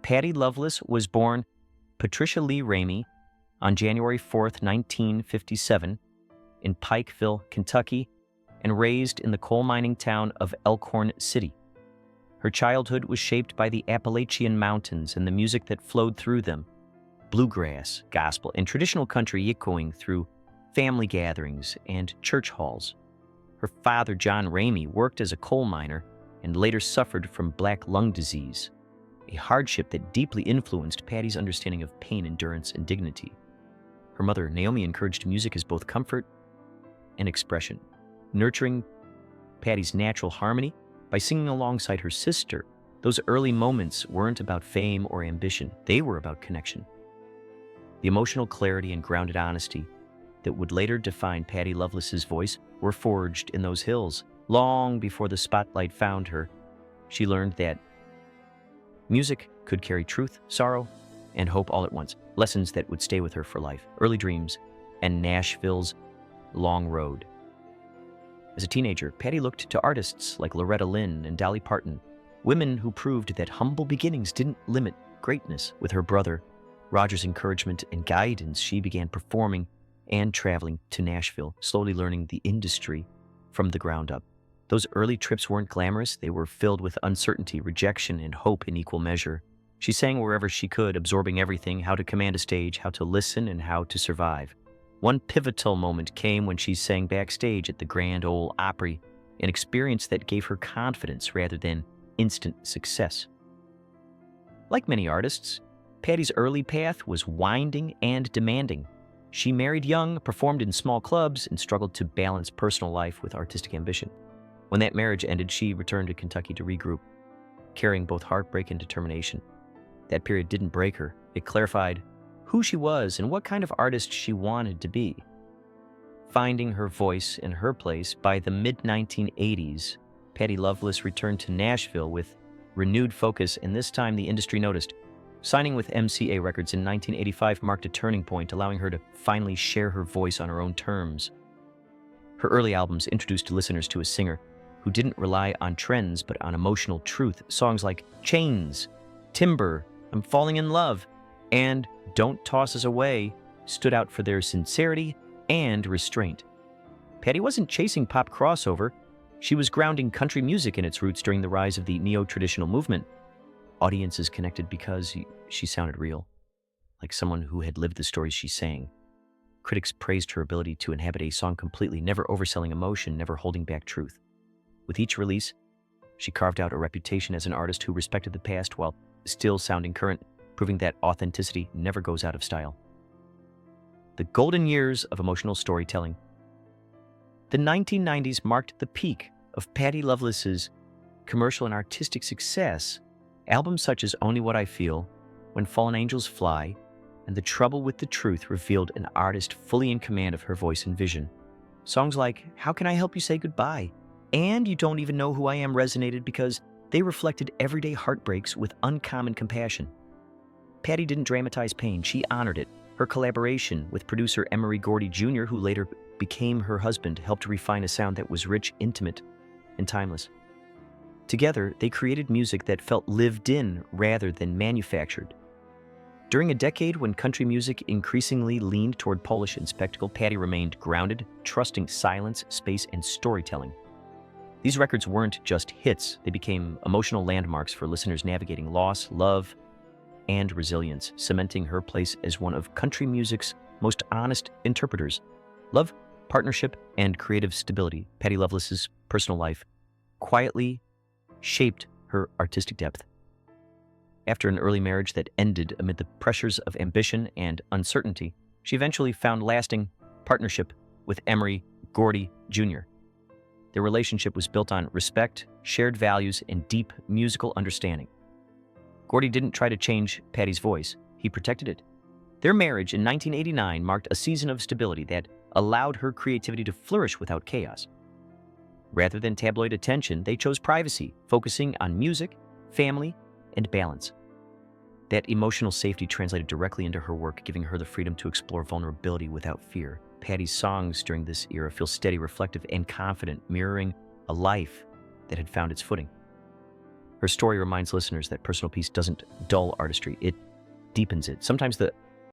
Patty Loveless was born Patricia Lee Ramey on January 4th, 1957, in Pikeville, Kentucky, and raised in the coal mining town of Elkhorn City. Her childhood was shaped by the Appalachian Mountains and the music that flowed through them, bluegrass, gospel, and traditional country echoing through family gatherings and church halls. Her father, John Ramey, worked as a coal miner and later suffered from black lung disease, a hardship that deeply influenced Patty's understanding of pain, endurance, and dignity. Her mother, Naomi, encouraged music as both comfort and expression, nurturing Patty's natural harmony by singing alongside her sister. Those early moments weren't about fame or ambition. They were about connection. The emotional clarity and grounded honesty that would later define Patty Loveless's voice were forged in those hills. Long before the spotlight found her, she learned that music could carry truth, sorrow, and hope all at once, lessons that would stay with her for life. Early dreams and Nashville's long road. As a teenager, Patty looked to artists like Loretta Lynn and Dolly Parton, women who proved that humble beginnings didn't limit greatness. With her brother Roger's encouragement and guidance, she began performing and traveling to Nashville, slowly learning the industry from the ground up. Those early trips weren't glamorous. They were filled with uncertainty, rejection, and hope in equal measure. She sang wherever she could, absorbing everything: how to command a stage, how to listen, and how to survive. One pivotal moment came when she sang backstage at the Grand Ole Opry, an experience that gave her confidence rather than instant success. Like many artists, Patty's early path was winding and demanding. She married young, performed in small clubs, and struggled to balance personal life with artistic ambition. When that marriage ended, she returned to Kentucky to regroup, carrying both heartbreak and determination. That period didn't break her. It clarified who she was and what kind of artist she wanted to be. Finding her voice and her place, by the mid-1980s, Patty Loveless returned to Nashville with renewed focus, and this time the industry noticed. Signing with MCA Records in 1985 marked a turning point, allowing her to finally share her voice on her own terms. Her early albums introduced listeners to a singer who didn't rely on trends but on emotional truth. Songs like Chains, Timber, I'm Falling in Love, and Don't Toss Us Away stood out for their sincerity and restraint. Patty wasn't chasing pop crossover. She was grounding country music in its roots during the rise of the neo-traditional movement. Audiences connected because she sounded real, like someone who had lived the stories she sang. Critics praised her ability to inhabit a song completely, never overselling emotion, never holding back truth. With each release, she carved out a reputation as an artist who respected the past while still sounding current, proving that authenticity never goes out of style. The golden years of emotional storytelling. The 1990s marked the peak of Patty Loveless's commercial and artistic success. Albums such as Only What I Feel, When Fallen Angels Fly, and The Trouble with the Truth revealed an artist fully in command of her voice and vision. Songs like How Can I Help You Say Goodbye and You Don't Even Know Who I Am resonated because they reflected everyday heartbreaks with uncommon compassion. Patty didn't dramatize pain, she honored it. Her collaboration with producer Emery Gordy Jr., who later became her husband, helped refine a sound that was rich, intimate, and timeless. Together, they created music that felt lived in rather than manufactured. During a decade when country music increasingly leaned toward polish and spectacle, Patty remained grounded, trusting silence, space, and storytelling. These records weren't just hits, they became emotional landmarks for listeners navigating loss, love, and resilience, cementing her place as one of country music's most honest interpreters. Love, partnership, and creative stability. Patty Loveless's personal life quietly shaped her artistic depth. After an early marriage that ended amid the pressures of ambition and uncertainty, she eventually found lasting partnership with Emery Gordy Jr. Their relationship was built on respect, shared values, and deep musical understanding. Gordy didn't try to change Patty's voice, he protected it. Their marriage in 1989 marked a season of stability that allowed her creativity to flourish without chaos. Rather than tabloid attention, they chose privacy, focusing on music, family, and balance. That emotional safety translated directly into her work, giving her the freedom to explore vulnerability without fear. Patty's songs during this era feel steady, reflective, and confident, mirroring a life that had found its footing. Her story reminds listeners that personal peace doesn't dull artistry, it deepens it. Sometimes the